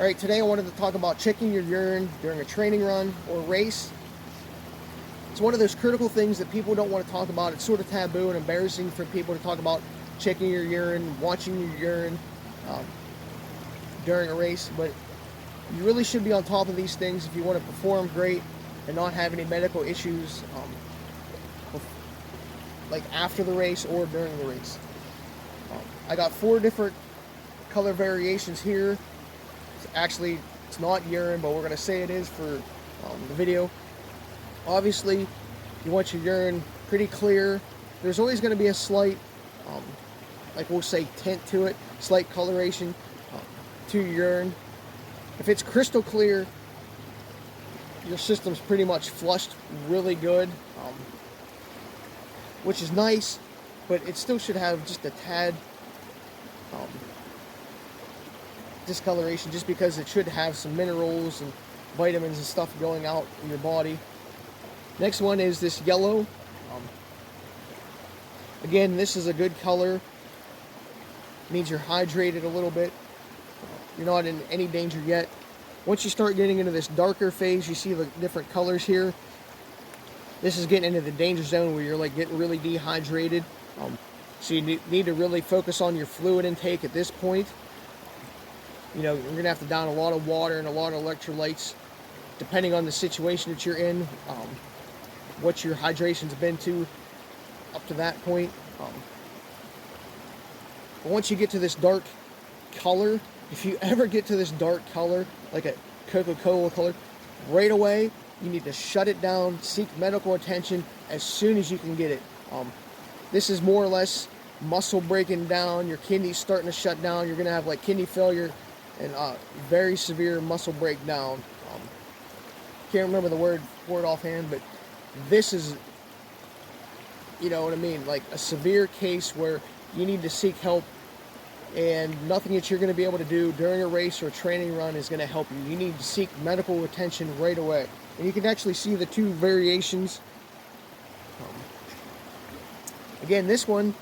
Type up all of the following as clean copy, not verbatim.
Alright, today I wanted to talk about checking your urine during a training run or race. It's one of those critical things that people don't want to talk about. It's sort of taboo and embarrassing for people to talk about checking your urine, watching your urine um, during a race, but you really should be on top of these things if you want to perform great and not have any medical issues like after the race or during the race. I got 4 different color variations here. Actually, it's not urine, but we're going to say it is for the video. Obviously, you want your urine pretty clear. There's always going to be a slight, like we'll say, tint to it, slight coloration to your urine. If it's crystal clear, your system's pretty much flushed really good, which is nice, but it still should have just a tad discoloration, just because it should have some minerals and vitamins and stuff going out in your body. Next one is this yellow. Again, this is a good color. It means you're hydrated a little bit. You're not in any danger yet. Once you start getting into this darker phase, you see the different colors here. This is getting into the danger zone where you're like getting really dehydrated. So you need to really focus on your fluid intake at this point. You know, you're going to have to down a lot of water and a lot of electrolytes, depending on the situation that you're in, what your hydration's been to up to that point. But once you get to this dark color, if you ever get to this dark color, like a Coca-Cola color, right away, you need to shut it down, seek medical attention as soon as you can get it. This is more or less muscle breaking down, your kidneys starting to shut down, you're going to have like kidney failure and very severe muscle breakdown. Can't remember the word for it offhand, but this is, you know what I mean, like a severe case where you need to seek help, and nothing that you're going to be able to do during a race or a training run is going to help you. You need to seek medical attention right away. And you can actually see the 2 variations. Again, this one,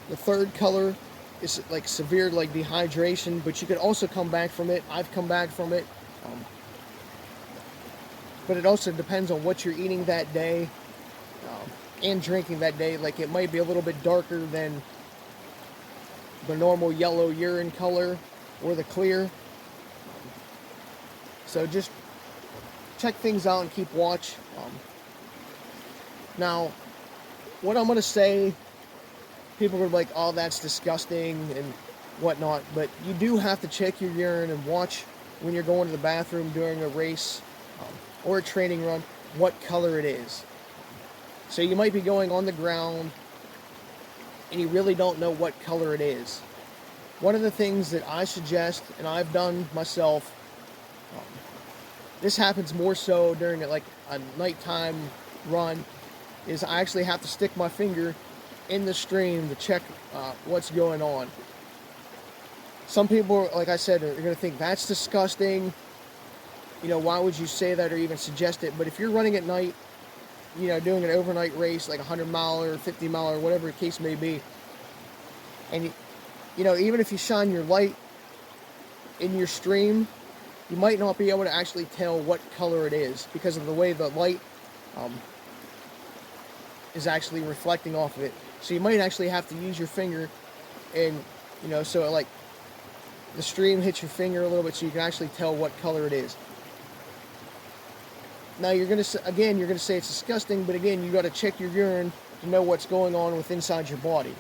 the 3rd color, is like severe, like dehydration, but you could also come back from it. I've come back from it. But it also depends on what you're eating that day and drinking that day. Like, it might be a little bit darker than the normal yellow urine color or the clear. So just check things out and keep watch. Now, what I'm going to say, people are like, oh, that's disgusting and whatnot, but you do have to check your urine and watch when you're going to the bathroom during a race or a training run what color it is. So you might be going on the ground and you really don't know what color it is. One of the things that I suggest, and I've done myself, this happens more so during like a nighttime run, is I actually have to stick my finger in the stream to check what's going on. Some people, like I said, are going to think that's disgusting. You know, why would you say that or even suggest it? But if you're running at night, you know, doing an overnight race, like a 100-mile or 50-mile or whatever the case may be, and you know, even if you shine your light in your stream, you might not be able to actually tell what color it is because of the way the light is actually reflecting off of it. So you might actually have to use your finger, and you know, so like the stream hits your finger a little bit so you can actually tell what color it is. Now you're gonna say it's disgusting, but again, you got to check your urine to know what's going on with inside your body.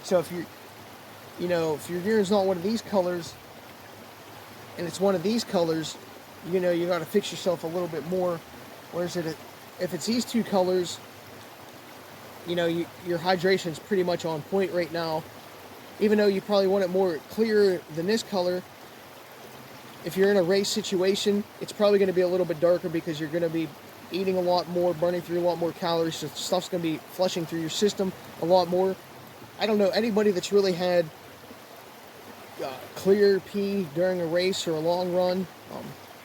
So if if your urine's not one of these colors and it's one of these colors, you know, you got to fix yourself a little bit more. Whereas if it's these 2 colors, you know, your hydration's pretty much on point right now. Even though you probably want it more clear than this color, if you're in a race situation, it's probably going to be a little bit darker because you're going to be eating a lot more, burning through a lot more calories, so stuff's going to be flushing through your system a lot more. I don't know anybody that's really had clear pee during a race or a long run.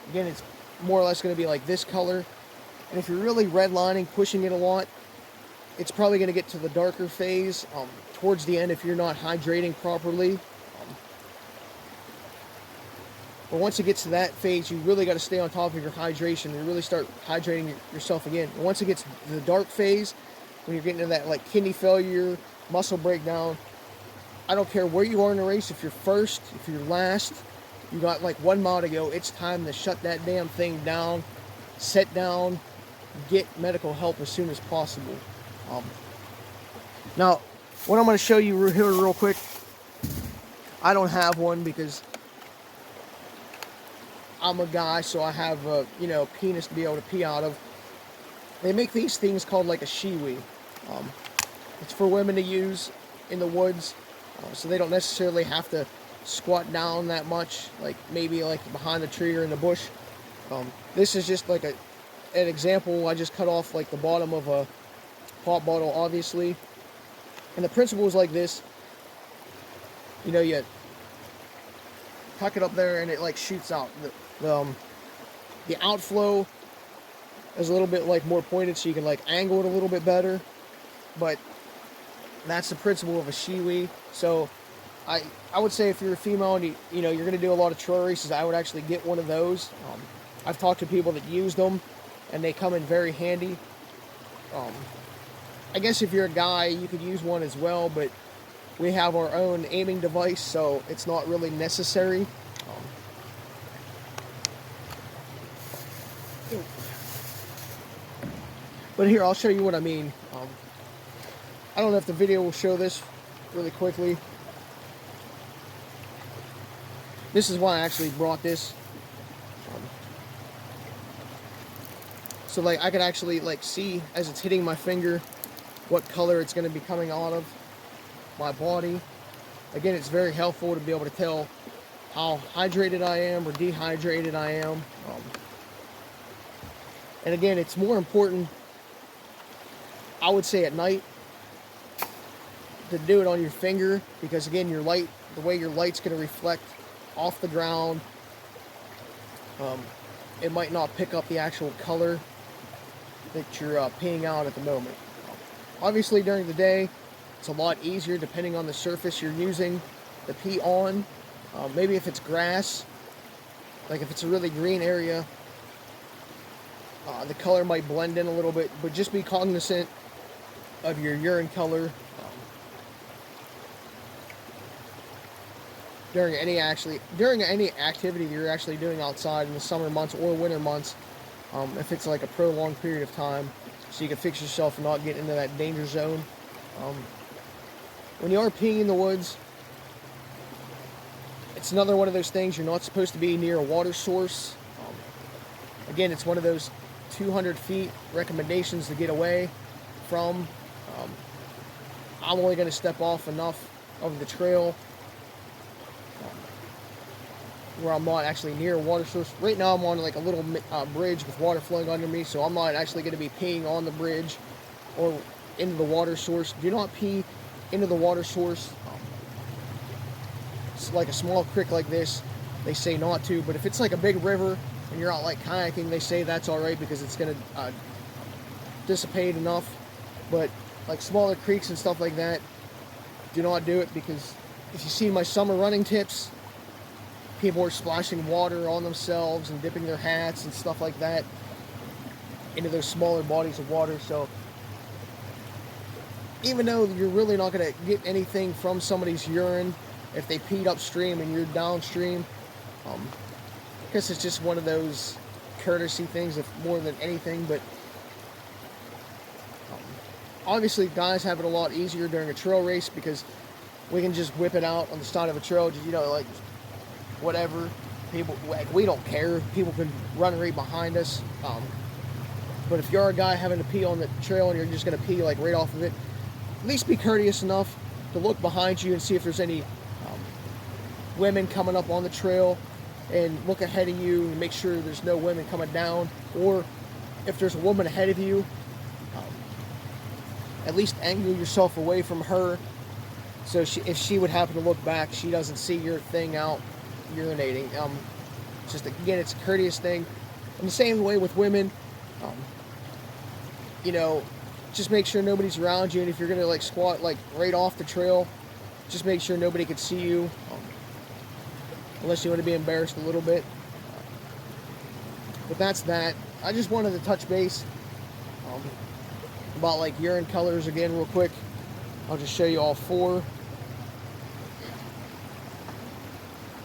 Again, it's more or less going to be like this color. And if you're really redlining, pushing it a lot, it's probably going to get to the darker phase towards the end if you're not hydrating properly. But once it gets to that phase, you really got to stay on top of your hydration and really start hydrating yourself again. And once it gets to the dark phase, when you're getting to that like kidney failure, muscle breakdown, I don't care where you are in the race, if you're first, if you're last, you got like 1 mile to go, it's time to shut that damn thing down, sit down, get medical help as soon as possible. Now, what I'm going to show you here real quick, I don't have one because I'm a guy, so I have a, penis to be able to pee out of. They make these things called like a shiwi. It's for women to use in the woods, so they don't necessarily have to squat down that much, like maybe like behind the tree or in the bush. This is just like an example. I just cut off like the bottom of a pop bottle, obviously, and the principle is like this. You tuck it up there and it like shoots out. The outflow is a little bit like more pointed, so you can like angle it a little bit better, but that's the principle of a shiwi. So I would say if you're a female and you're going to do a lot of trail races, I would actually get one of those. I've talked to people that use them and they come in very handy. I guess if you're a guy, you could use one as well, but we have our own aiming device, so it's not really necessary. But here, I'll show you what I mean. I don't know if the video will show this really quickly. This is why I actually brought this. So like I could actually like see as it's hitting my finger what color it's going to be coming out of my body. Again, it's very helpful to be able to tell how hydrated I am or dehydrated I am. And again, it's more important, I would say, at night to do it on your finger, because again, your light, the way your light's going to reflect off the ground, it might not pick up the actual color that you're peeing out at the moment. Obviously, during the day, it's a lot easier depending on the surface you're using the pee on. Maybe if it's grass, like if it's a really green area, the color might blend in a little bit, but just be cognizant of your urine color during any activity you're actually doing outside in the summer months or winter months, if it's like a prolonged period of time, so you can fix yourself and not get into that danger zone. When you are peeing in the woods, it's another one of those things, you're not supposed to be near a water source. Again, it's one of those 200 feet recommendations to get away from. I'm only going to step off enough of the trail where I'm not actually near a water source. Right now I'm on like a little bridge with water flowing under me, so I'm not actually going to be peeing on the bridge or into the water source. Do not pee into the water source. It's like a small creek like this, they say not to, but if it's like a big river and you're out like kayaking, they say that's alright because it's going to dissipate enough. But like smaller creeks and stuff like that, do not do it, because if you see my summer running tips, people are splashing water on themselves and dipping their hats and stuff like that into those smaller bodies of water. So even though you're really not going to get anything from somebody's urine if they peed upstream and you're downstream, I guess it's just one of those courtesy things, if more than anything. But obviously guys have it a lot easier during a trail race because we can just whip it out on the side of a trail, just, like whatever. People, we don't care. People can run right behind us. But if you're a guy having to pee on the trail and you're just going to pee like right off of it, at least be courteous enough to look behind you and see if there's any women coming up on the trail, and look ahead of you and make sure there's no women coming down. Or if there's a woman ahead of you, at least angle yourself away from her, so if she would happen to look back, she doesn't see your thing out urinating. Just again, it's a courteous thing. And the same way with women, just make sure nobody's around you, and if you're gonna like squat like right off the trail, just make sure nobody can see you. unless you want to be embarrassed a little bit. But that's that. I just wanted to touch base um, about like urine colors again real quick. I'll just show you all four.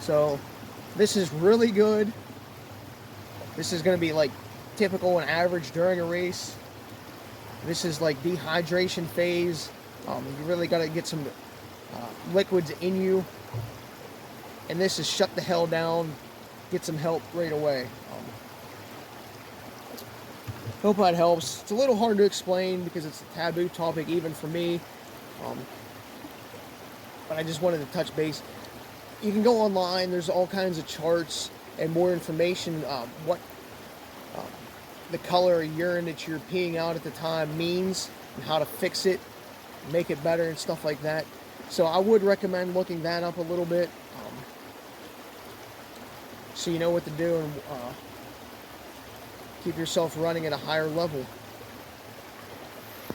So this is really good. This is going to be like typical and average during a race. This is like dehydration phase. You really got to get some liquids in you. And this is shut the hell down, get some help right away. Hope that helps. It's a little hard to explain because it's a taboo topic even for me. But I just wanted to touch base. You can go online, there's all kinds of charts and more information what the color of urine that you're peeing out at the time means and how to fix it, make it better and stuff like that. So I would recommend looking that up a little bit so you know what to do and keep yourself running at a higher level.